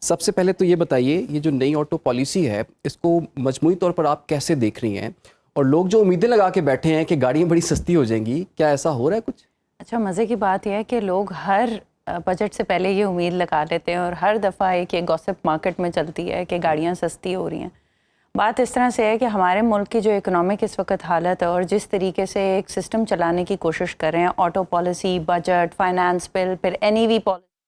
سب سے پہلے تو یہ بتائیے یہ جو نئی آٹو پالیسی ہے اس کو مجموعی طور پر آپ کیسے دیکھ رہی ہیں، اور لوگ جو امیدیں لگا کے بیٹھے ہیں کہ گاڑیاں بڑی سستی ہو جائیں گی، کیا ایسا ہو رہا ہے کچھ؟ اچھا، مزے کی بات یہ ہے کہ لوگ ہر بجٹ سے پہلے یہ امید لگا لیتے ہیں اور ہر دفعہ ایک یہ گوسپ مارکیٹ میں چلتی ہے کہ گاڑیاں سستی ہو رہی ہیں. بات اس طرح سے ہے کہ ہمارے ملک کی جو اکنامک اس وقت حالت ہے اور جس طریقے سے ایک سسٹم چلانے کی کوشش کر رہے ہیں، auto policy, budget, finance bill, پھر NEV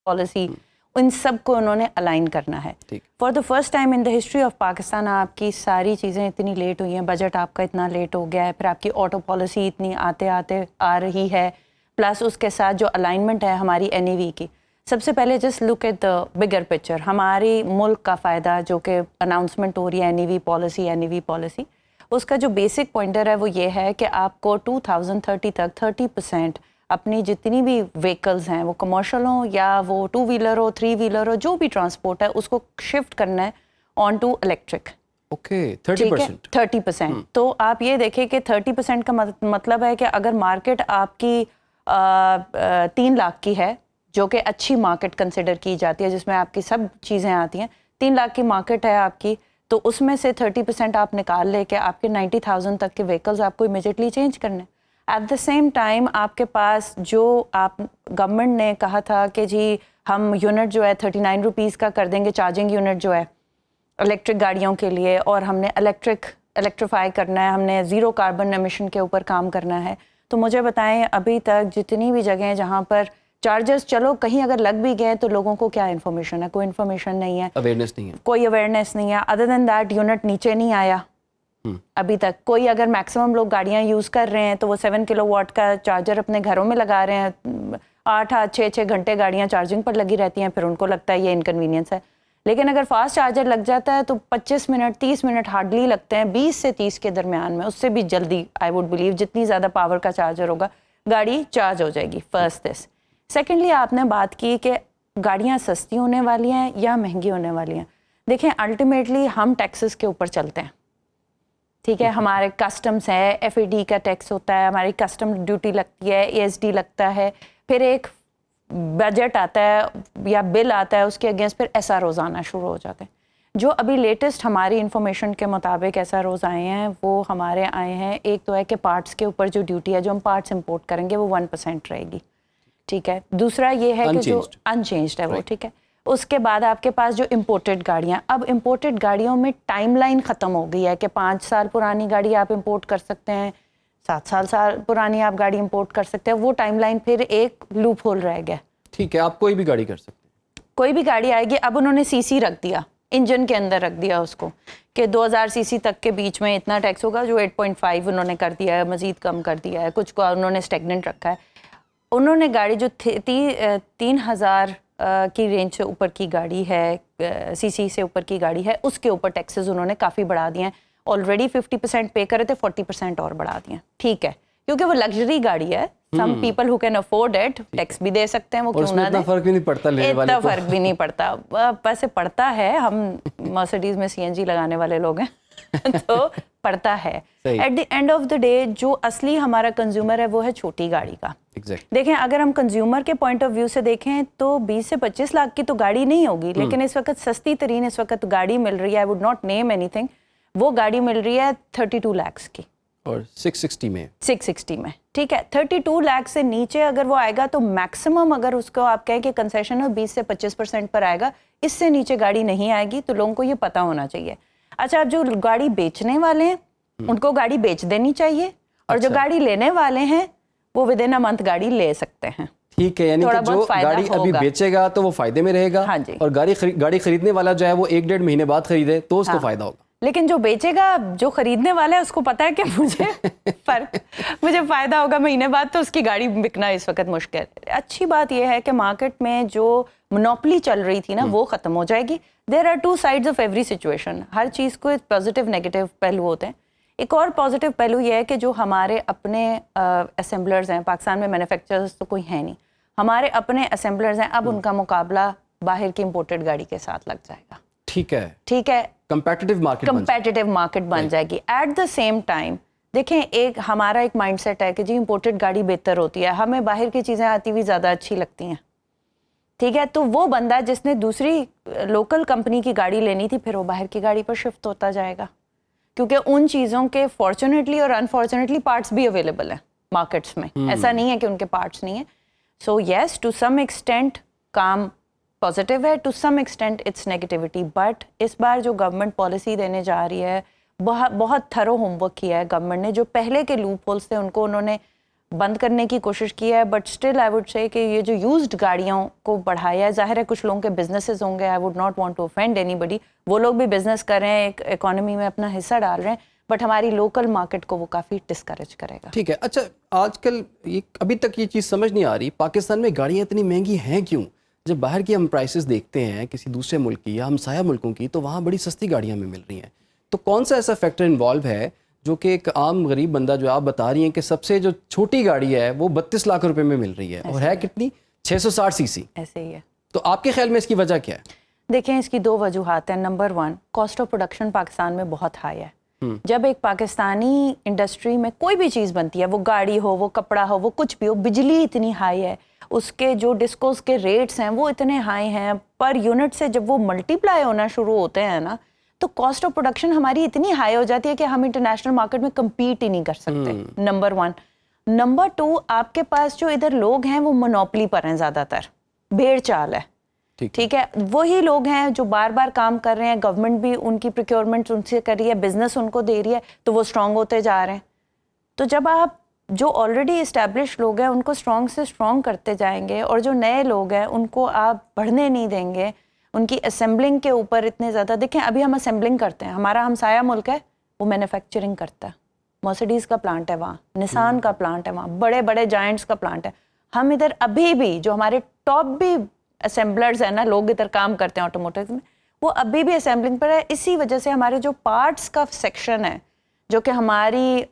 پالیسی، ان سب کو انہوں نے الائن کرنا ہے. For the first time in the history of Pakistan آپ کی ساری چیزیں اتنی لیٹ ہوئی ہیں، بجٹ آپ کا اتنا لیٹ ہو گیا ہے، پھر آپ کی آٹو پالیسی اتنی آتے آتے آ رہی ہے، پلس اس کے ساتھ جو الائنمنٹ ہے ہماری NEV کی. سب سے پہلے just look at the bigger picture, ہماری ملک کا فائدہ جو کہ اناؤنسمنٹ ہو رہی ہے NEV پالیسی، اس کا جو بیسک پوائنٹر ہے وہ یہ ہے کہ آپ کو 2030 تک 30% اپنی جتنی بھی ویکلز ہیں، وہ کمرشل ہوں یا وہ 2 ویلر ہو، 3 ویلر ہو، جو بھی ٹرانسپورٹ ہے اس کو شفٹ کرنا ہے آن ٹو الیکٹرک. اوکے 30%. 30%. تو آپ یہ دیکھیں کہ 30% کا مطلب ہے کہ اگر مارکیٹ آپ کی 3 لاکھ کی ہے، جو کہ اچھی مارکیٹ کنسیڈر کی جاتی ہے، جس میں آپ کی سب چیزیں آتی ہیں، 3 لاکھ کی مارکیٹ ہے آپ کی، تو اس میں سے 30% آپ نکال لے کے آپ کے 90,000 تک کے ویکلز آپ کو امیجیٹلی چینج کرنے. ایٹ دا سیم ٹائم آپ کے پاس جو آپ گورنمنٹ نے کہا تھا کہ جی ہم یونٹ جو ہے 39 روپیز کا کر دیں گے، چارجنگ یونٹ جو ہے الیکٹرک گاڑیوں کے لیے، اور ہم نے الیکٹریفائی کرنا ہے، ہم نے زیرو کاربن ایمیشن کے اوپر کام کرنا ہے. تو مجھے بتائیں ابھی تک جتنی بھی جگہیں جہاں پر چارجرز چلو کہیں اگر لگ بھی گئے تو لوگوں کو کیا انفارمیشن ہے؟ کوئی انفارمیشن نہیں ہے، اویئرنیس نہیں ہے، کوئی اویئرنیس نہیں ہے. ادر دین دیٹ یونٹ نیچے نہیں آیا ابھی تک. کوئی اگر میکسیمم لوگ گاڑیاں یوز کر رہے ہیں تو وہ 7 کلو واٹ کا چارجر اپنے گھروں میں لگا رہے ہیں، 8-6 گھنٹے گاڑیاں چارجنگ پر لگی رہتی ہیں، پھر ان کو لگتا ہے یہ انکنوینئنس ہے. لیکن اگر فاسٹ چارجر لگ جاتا ہے تو 25 منٹ 30 منٹ ہارڈلی لگتے ہیں، 20 سے 30 کے درمیان میں، اس سے بھی جلدی آئی ووڈ بلیو جتنی زیادہ پاور کا چارجر ہوگا گاڑی چارج ہو جائے گی. فرسٹ دس. سیکنڈلی آپ نے بات کی کہ گاڑیاں سستی ہونے والی ہیں یا مہنگی ہونے والی ہیں. دیکھیں الٹیمیٹلی ہم ٹیکسز کے اوپر چلتے ہیں، ٹھیک ہے. ہمارے کسٹمز ہے، FAD کا ٹیکس ہوتا ہے، ہماری کسٹم ڈیوٹی لگتی ہے، ASD لگتا ہے، پھر ایک بجٹ آتا ہے یا بل آتا ہے، اس کے اگینسٹ پھر SROز آنا شروع ہو جاتے ہیں. جو ابھی لیٹسٹ ہماری انفارمیشن کے مطابق SROز آئے ہیں وہ ہمارے آئے ہیں، ایک تو ہے کہ پارٹس کے اوپر جو ڈیوٹی ہے جو ہم پارٹس امپورٹ کریں گے وہ 1% رہے گی، ٹھیک ہے. دوسرا یہ ہے کہ جو انچینجڈ ہے وہ، ٹھیک ہے. اس کے بعد آپ کے پاس جو امپورٹڈ گاڑیاں، اب امپورٹڈ گاڑیوں میں ٹائم لائن ختم ہو گئی ہے کہ 5 سال پرانی گاڑی آپ امپورٹ کر سکتے ہیں، 7 سال پرانی آپ گاڑی امپورٹ کر سکتے ہیں. وہ ٹائم لائن پھر ایک لوپ ہول رہ گیا. ٹھیک ہے، آپ کوئی بھی گاڑی کر سکتے ہیں، کوئی بھی گاڑی آئے گی. اب انہوں نے CC رکھ دیا، انجن کے اندر رکھ دیا اس کو کہ 2000 CC تک کے بیچ میں اتنا ٹیکس ہوگا، جو 8.5 انہوں نے کر دیا ہے، مزید کم کر دیا ہے. کچھ کو انہوں نے اسٹیگننٹ رکھا ہے. انہوں نے گاڑی جو 3000 کی رینج سے اوپر کی گاڑی ہے، CC سے اوپر کی گاڑی ہے، اس کے اوپر ٹیکسز انہوں نے کافی بڑھا دیے ہیں. آلریڈی 50% پے کرے تھے، 40% اور بڑھا دیے ہیں. ٹھیک ہے، کیونکہ وہ لگژری گاڑی ہے. Some people who can afford it, tax بھی دے سکتے ہیں، وہ کیوں نہ دیں. اتنا فرق بھی نہیں پڑتا لینے والے کو، اتنا فرق بھی نہیں پڑتا. ویسے پڑتا ہے، ہم مرسیڈیز میں CNG لگانے والے لوگ ہیں تو پڑتا ہے. At the end of the day جو اصلی ہمارا کنزیومر ہے وہ ہے چھوٹی گاڑی کا. دیکھیں اگر ہم کنزیومر کے پوائنٹ آف ویو سے دیکھیں تو 20 سے 25 لاکھ کی تو گاڑی نہیں ہوگی، لیکن اس وقت سستی ترین اس وقت گاڑی مل رہی ہے، I would not name any thing, وہ گاڑی مل رہی ہے 32 لاکھ کی اور 660 میں، ٹھیک ہے. 32 لاکھ سے نیچے اگر وہ آئے گا تو میکسیمم اگر اس کو آپ کہیں کہ کنسیشن ہو 20 سے 25% پر آئے گا، اس سے نیچے گاڑی نہیں آئے گی. تو لوگوں کو یہ پتا ہونا چاہیے. اچھا، اب جو گاڑی بیچنے والے ہیں ان کو گاڑی بیچ دینی چاہیے، اور جو گاڑی لینے والے ہیں وہ ود ان اے منتھ گاڑی لے سکتے ہیں. ٹھیک ہے، یعنی کہ جو گاڑی ابھی بیچے گا تو وہ فائدے میں رہے گا، اور گاڑی خریدنے والا جو ہے وہ 1-1.5 مہینے بعد خریدے تو اس کو فائدہ ہوگا. لیکن جو بیچے گا، جو خریدنے والا ہے، اس کو پتا ہے کہ مجھے فائدہ ہوگا مہینے بعد، تو اس کی گاڑی بکنا اس وقت مشکل. اچھی بات یہ ہے کہ مارکیٹ میں جو مونوپلی چل رہی تھی نا وہ ختم ہو جائے گی. There are 2 sides of every situation. ہر چیز کو پازیٹیو نیگیٹو پہلو ہوتے ہیں. ایک اور پازیٹیو پہلو یہ ہے کہ جو ہمارے اپنے اسمبلرز ہیں، پاکستان میں مینوفیکچررز تو کوئی ہے نہیں، ہمارے اپنے اسمبلرز ہیں، اب ان کا مقابلہ باہر کی امپورٹڈ گاڑی کے ساتھ لگ جائے گا. ٹھیک ہے، کمپیٹیٹیو مارکیٹ بن جائے گی. ایٹ دا سیم ٹائم دیکھیں ہمارا ایک مائنڈ سیٹ ہے کہ جی امپورٹڈ گاڑی بہتر ہوتی ہے، ہمیں باہر کی چیزیں آتی ہوئی زیادہ اچھی لگتی ہیں. ٹھیک ہے, تو وہ بندہ جس نے دوسری لوکل کمپنی کی گاڑی لینی تھی, پھر وہ باہر کی گاڑی پر شفٹ ہوتا جائے گا, کیونکہ ان چیزوں کے فارچونیٹلی اور انفارچونیٹلی پارٹس بھی اویلیبل ہیں مارکیٹس میں. ایسا نہیں ہے کہ ان کے پارٹس نہیں ہیں. So yes, to some extent کام پازیٹیو ہے, to some extent it's negativity. But اس بار جو گورنمنٹ پالیسی دینے جا رہی ہے, بہت تھرو ہوم ورک کیا ہے گورنمنٹ نے. جو پہلے کے لوپ ہولس تھے ان کو انہوں نے بند کرنے کی کوشش کی ہے, but still I would say کہ یہ جو یوزڈ گاڑیوں کو بڑھایا ہے, ظاہر ہے کچھ لوگوں کے بزنسز ہوں گے, I would not want to offend اینی بڈی, وہ لوگ بھی بزنس کر رہے ہیں, ایک اکانومی میں اپنا حصہ ڈال رہے ہیں, بٹ ہماری لوکل مارکیٹ کو وہ کافی ڈسکریج کرے گا. ٹھیک ہے. اچھا, آج کل ابھی تک یہ چیز سمجھ نہیں آ رہی, پاکستان میں گاڑیاں اتنی مہنگی ہیں کیوں؟ جب باہر کی ہم پرائسز دیکھتے ہیں کسی دوسرے ملک کی یا ہمسایہ ملکوں کی, تو وہاں بڑی سستی گاڑیاں ہمیں مل رہی ہیں. تو کون سا ایسا فیکٹر انوالو ہے جو کہ ایک عام غریب بندہ, جو آپ بتا رہی ہیں کہ سب سے جو چھوٹی گاڑی ہے وہ 32 لاکھ روپے میں مل رہی ہے, اور ہے کتنی, 660 سی سی. ایسے ہی ہے. تو آپ کے خیال میں اس کی وجہ کیا ہے؟ دیکھیں, اس کی دو وجوہات ہیں. Number 1, cost of production Pakistan میں بہت ہائی ہے. جب ایک پاکستانی انڈسٹری میں کوئی بھی چیز بنتی ہے, وہ گاڑی ہو, وہ کپڑا ہو, وہ کچھ بھی ہو, بجلی اتنی ہائی ہے, اس کے جو ڈسکوز کے ریٹس ہیں وہ اتنے ہائی ہیں, پر یونٹ سے جب وہ ملٹی پلائی ہونا شروع ہوتے ہیں نا, تو کاسٹ آف پروڈکشن ہماری اتنی ہائی ہو جاتی ہے کہ ہم انٹرنیشنل مارکیٹ میں کمپیٹ ہی نہیں کر سکتے. نمبر 1. نمبر 2, آپ کے پاس جو ادھر لوگ ہیں وہ مونوپلی پر ہیں, زیادہ تر بھیڑ چال ہے. ٹھیک ہے, وہی لوگ ہیں جو بار بار کام کر رہے ہیں, گورنمنٹ بھی ان کی پروکیورمنٹ ان سے کر رہی ہے, بزنس ان کو دے رہی ہے, تو وہ اسٹرانگ ہوتے جا رہے ہیں. تو جب آپ جو آلریڈی اسٹیبلش لوگ ہیں ان کو اسٹرانگ سے اسٹرانگ کرتے جائیں گے, اور جو نئے لوگ ہیں ان کو آپ بڑھنے نہیں دیں گے, ان کی اسمبلنگ کے اوپر اتنے زیادہ. دیکھیں, ابھی ہم اسمبلنگ کرتے ہیں, ہمارا ہمسایہ ملک ہے وہ مینوفیکچرنگ کرتا ہے, مرسڈیز کا پلانٹ ہے وہاں, نسان کا پلانٹ ہے وہاں, بڑے بڑے جائنٹس کا پلانٹ ہے. ہم ادھر ابھی بھی جو ہمارے ٹاپ بھی اسمبلرز ہیں نا, لوگ ادھر کام کرتے ہیں آٹوموٹیو میں, وہ ابھی بھی اسمبلنگ پر ہے. اسی وجہ سے ہمارے جو پارٹس کا سیکشن ہے, جو کہ ہماری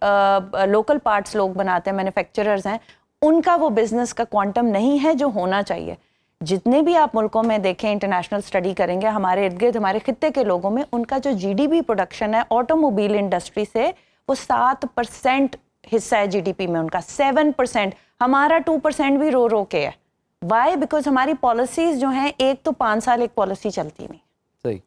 لوکل پارٹس لوگ بناتے ہیں, مینوفیکچررز ہیں, ان کا وہ بزنس کا کوانٹم نہیں ہے جو ہونا چاہیے. جتنے بھی آپ ملکوں میں دیکھیں, انٹرنیشنل اسٹڈی کریں گے, ہمارے ارد گرد ہمارے خطے کے لوگوں میں ان کا جو جی ڈی پی پروڈکشن ہے آٹو موبائل انڈسٹری سے, وہ 7% حصہ ہے جی ڈی پی میں ان کا, 7%. ہمارا 2% بھی رو کے ہے. وائی؟ بیکاز ہماری پالیسیز جو ہیں, ایک تو 5 سال ایک پالیسی چلتی نہیں, صحیح,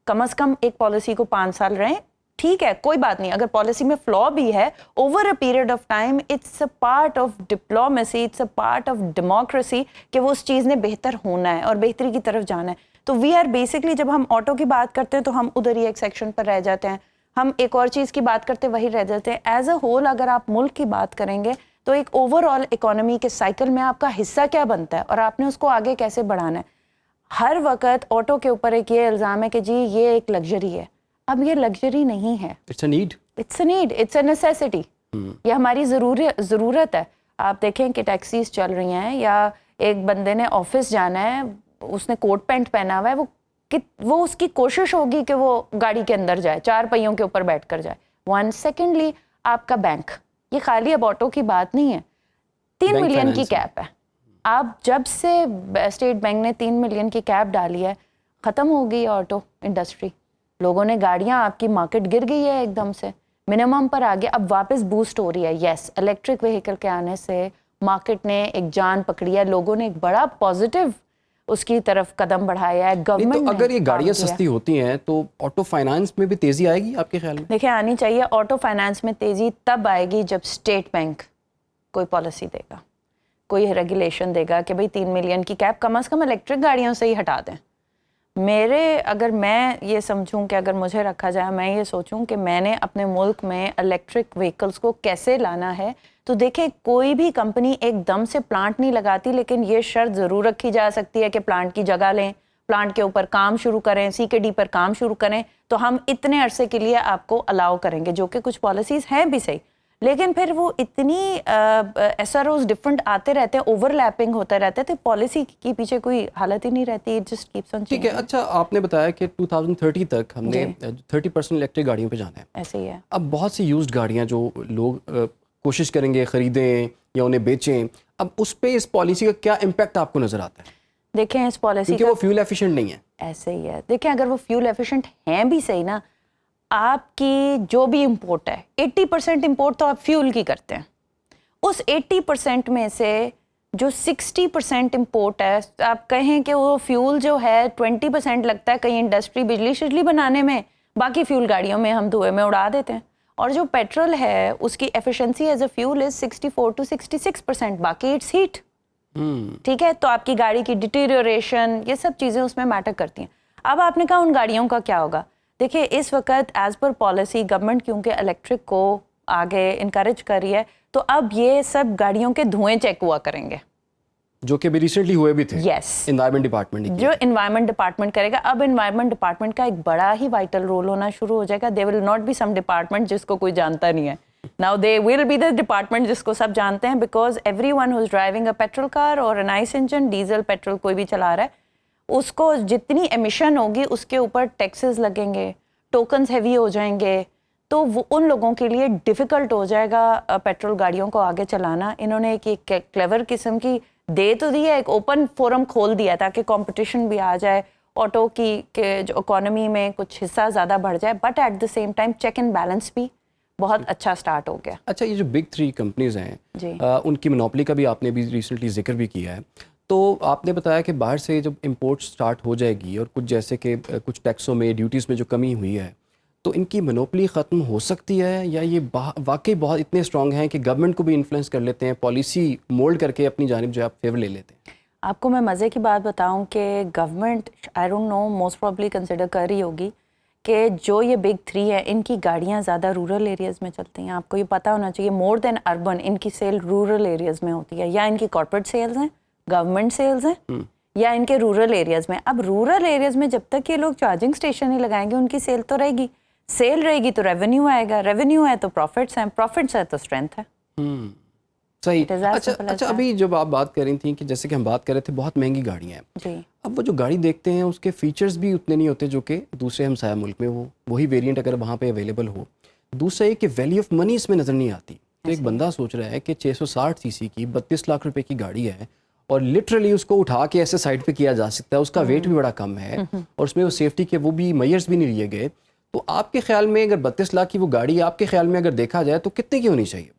کم از کم ایک پالیسی کو 5 سال رہیں. ٹھیک ہے, کوئی بات نہیں, اگر پالیسی میں فلا بھی ہے, over a period of time it's a part of diplomacy, it's a part of democracy, کہ وہ اس چیز نے بہتر ہونا ہے اور بہتری کی طرف جانا ہے. تو وی آر بیسکلی, جب ہم آٹو کی بات کرتے ہیں تو ہم ادھر ہی ایک سیکشن پر رہ جاتے ہیں, ہم ایک اور چیز کی بات کرتے وہی رہ جاتے ہیں. ایز اے ہول اگر آپ ملک کی بات کریں گے تو ایک اوور آل اکانومی کے سائیکل میں آپ کا حصہ کیا بنتا ہے اور آپ نے اس کو آگے کیسے بڑھانا ہے. ہر وقت آٹو کے اوپر ایک یہ الزام ہے کہ جی یہ ایک لگژری ہے. اب یہ لگژری نہیں ہے, it's a need, it's a need, it's a necessity. یہ ہماری ضرورت ہے. آپ دیکھیں کہ ٹیکسیز چل رہی ہیں, یا ایک بندے نے آفس جانا ہے, اس نے کوٹ پینٹ پہنا ہوا ہے, وہ اس کی کوشش ہوگی کہ وہ گاڑی کے اندر جائے, 4 پہیوں کے اوپر بیٹھ کر جائے. 1 سیکنڈلی آپ کا بینک, یہ خالی اب آٹو کی بات نہیں ہے, 3 ملین کی کیپ ہے. آپ جب سے اسٹیٹ بینک نے 3 ملین کی کیپ ڈالی ہے, ختم ہو گئی آٹو انڈسٹری. لوگوں نے گاڑیاں, آپ کی مارکیٹ گر گئی ہے ایک دم سے, منیمم پر آ گیا, اب واپس بوسٹ ہو رہی ہے. یس, الیکٹرک وہیکل کے آنے سے مارکیٹ نے ایک جان پکڑی ہے, لوگوں نے ایک بڑا پازیٹیو اس کی طرف قدم بڑھایا ہے. گورنمنٹ تو اگر یہ گاڑیاں سستی ہوتی ہیں تو آٹو فائنانس میں بھی تیزی آئے گی آپ کے خیال میں؟ دیکھیں, آنی چاہیے. آٹو فائنانس میں تیزی تب آئے گی جب اسٹیٹ بینک کوئی پالیسی دے گا, کوئی ریگولیشن دے گا کہ بھئی 3 ملین کی کیپ کم از کم الیکٹرک گاڑیوں سے ہی ہٹا دیں. اگر میں یہ سمجھوں کہ اگر مجھے رکھا جائے, میں یہ سوچوں کہ میں نے اپنے ملک میں الیکٹرک وہیکلس کو کیسے لانا ہے, تو دیکھیں کوئی بھی کمپنی ایک دم سے پلانٹ نہیں لگاتی, لیکن یہ شرط ضرور رکھی جا سکتی ہے کہ پلانٹ کی جگہ لیں, پلانٹ کے اوپر کام شروع کریں, سی کے ڈی پر کام شروع کریں, تو ہم اتنے عرصے کے لیے آپ کو الاؤ کریں گے, جو کہ کچھ پالیسیز ہیں بھی صحیح. لیکن پھر وہ اتنی ایس آر اوز ڈفرنٹ آتے رہتے ہیں, اوور لیپنگ ہوتا رہتا ہے, تو پالیسی کے پیچھے کوئی حالت ہی نہیں رہتی. It just keeps on. ٹھیک ہے. اچھا, آپ نے بتایا کہ 2030 تک ہم نے 30% الیکٹرک گاڑیوں پہ جانا ہے. ایسے ہی ہے. اب بہت سی یوزڈ گاڑیاں جو لوگ کوشش کریں گے خریدیں یا انہیں بیچیں, اب اس پہ اس پالیسی کا کیا امپیکٹ آپ کو نظر آتا ہے؟ دیکھیں, اس پالیسی کیونکہ وہ فیول ایفیشینٹ نہیں ہے. ایسے ہی ہے. دیکھیں, اگر وہ فیول ایفیشینٹ ہیں بھی صحیح نا, آپ کی جو بھی امپورٹ ہے 80% امپورٹ تو آپ فیول کی کرتے ہیں. اس 80% میں سے جو 60% امپورٹ ہے. آپ کہیں کہ وہ فیول جو ہے 20% لگتا ہے کہیں انڈسٹری بجلی شجلی بنانے میں, باقی فیول گاڑیوں میں ہم دھوئے میں اڑا دیتے ہیں. اور جو پیٹرول ہے اس کی efficiency as a fuel is 64 to 66%, باقی اٹس ہیٹ. ٹھیک ہے, تو آپ کی گاڑی کی ڈیٹیریوریشن یہ سب چیزیں اس میں میٹر کرتی ہیں. اب آپ نے کہا ان گاڑیوں کا کیا ہوگا. دیکھیے اس وقت ایز پر پالیسی گورنمنٹ کیونکہ الیکٹرک کو آگے انکریج کر رہی ہے, تو اب یہ سب گاڑیوں کے دھوئیں چیک ہوا کریں گے, جو کہ ابھی ریسنٹلی ہوئے بھی تھے. یس, انوائرمنٹ ڈپارٹمنٹ جو انوائرمنٹ ڈپارٹمنٹ کرے گا. اب انوائرمنٹ ڈپارٹمنٹ کا ایک بڑا ہی وائٹل رول ہونا شروع ہو جائے گا. They will not be some department جس کو کوئی جانتا نہیں ہے. Now they will be the department جس کو سب جانتے ہیں, because everyone who is driving a petrol car or a nice engine, diesel petrol کوئی بھی چلا رہا ہے, اس کو جتنی ایمیشن ہوگی اس کے اوپر ٹیکسز لگیں گے, ٹوکنز ہیوی ہو جائیں گے, تو وہ ان لوگوں کے لیے ڈیفیکلٹ ہو جائے گا پیٹرول گاڑیوں کو آگے چلانا. انہوں نے ایک کلیور قسم کی دے تو دی ہے, ایک اوپن فورم کھول دیا تاکہ کمپٹیشن بھی آ جائے, آٹو کی جو اکانومی میں کچھ حصہ زیادہ بڑھ جائے, but at the same time check and balance بھی بہت اچھا سٹارٹ ہو گیا. اچھا, یہ جو بگ 3 کمپنیز ہیں جی, ان کی منوپلی کا بھی آپ نے بھی ریسنٹلی ذکر بھی کیا ہے. تو آپ نے بتایا کہ باہر سے جب امپورٹ سٹارٹ ہو جائے گی اور کچھ جیسے کہ کچھ ٹیکسوں میں ڈیوٹیز میں جو کمی ہوئی ہے, تو ان کی منوپلی ختم ہو سکتی ہے, یا یہ واقعی بہت اتنے اسٹرانگ ہیں کہ گورنمنٹ کو بھی انفلوئنس کر لیتے ہیں, پالیسی مولڈ کر کے اپنی جانب جو ہے آپ فیور لے لیتے ہیں؟ آپ کو میں مزے کی بات بتاؤں کہ government I don't know most probably consider کر رہی ہوگی کہ جو یہ بگ 3 ہے ان کی گاڑیاں زیادہ رورل ایریاز میں چلتی ہیں. آپ کو یہ پتہ ہونا چاہیے مور دین اربن ان کی سیل رورل ایریاز میں ہوتی ہے, یا ان کی کارپوریٹ سیلز ہیں, گورنمنٹ سیلز ہیں, یا ان کے رورل ایریاز میں. اب رورل ایریاز میں جب تک یہ لوگ چارجنگ اسٹیشن ہی لگائیں گے ان کی سیل تو رہے گی, سیل رہے گی تو ریونیو آئے گا, ریونیو ہے تو پروفٹس ہیں, پروفٹس ہے تو اسٹرینتھ ہے. صحیح. اچھا, ابھی جب آپ بات کر رہی تھیں کہ جیسے کہ ہم بات کر رہے تھے بہت مہنگی گاڑیاں ہیں, جی, اب وہ جو گاڑی دیکھتے ہیں اس کے فیچرز بھی اتنے نہیں ہوتے جو کہ دوسرے ہمسایہ ملک میں ہو, وہی ویریئنٹ اگر وہاں پہ اویلیبل ہو. دوسرا یہ کہ ویلیو آف منی اس میں نظر نہیں آتی. تو ایک بندہ سوچ رہا ہے کہ 660 cc کی 32 لاکھ روپے کی گاڑی ہے, اور لٹرلی اس کو اٹھا کے ایسے سائڈ پہ کیا جا سکتا ہے, اس کا ویٹ بھی بڑا کم ہے, اور اس میں وہ سیفٹی کے وہ بھی میئرز بھی نہیں لیے گئے. تو آپ کے خیال میں اگر 32 لاکھ کی وہ گاڑی آپ کے خیال میں اگر دیکھا جائے تو کتنے کی ہونی چاہیے؟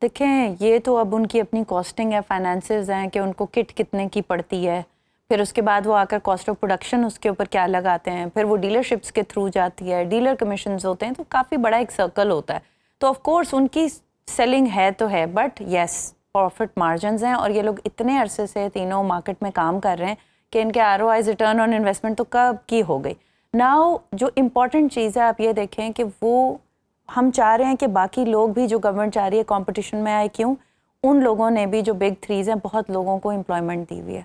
دیکھیں یہ تو اب ان کی اپنی کاسٹنگ ہے, فائنانسز ہیں کہ ان کو کٹ کتنے کی پڑتی ہے, پھر اس کے بعد وہ آ کر کاسٹ آف پروڈکشن اس کے اوپر کیا لگاتے ہیں, پھر وہ ڈیلرشپس کے تھرو جاتی ہے, ڈیلر کمیشنز ہوتے ہیں, تو کافی بڑا ایک سرکل ہوتا ہے. تو آف کورس ان کی سیلنگ ہے تو ہے, بٹ یس پروفٹ مارجنز ہیں, اور یہ لوگ اتنے عرصے سے تینوں مارکیٹ میں کام کر رہے ہیں کہ ان کے ROI ریٹرن آن انویسٹمنٹ تو کب کی ہو گئی. ناؤ جو امپورٹنٹ چیز ہے آپ یہ دیکھیں کہ وہ ہم چاہ رہے ہیں کہ باقی لوگ بھی جو گورنمنٹ چاہ رہی ہے کمپٹیشن میں آئے, کیوں ان لوگوں نے بھی جو بگ 3 ہیں بہت لوگوں کو امپلائمنٹ دی ہوئی ہے,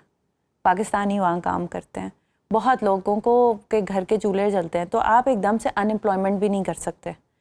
پاکستانی وہاں کام کرتے ہیں, بہت لوگوں کو کے گھر کے چولہے جلتے ہیں, تو آپ ایک دم سے ان امپلائمنٹ بھی نہیں کر سکتے.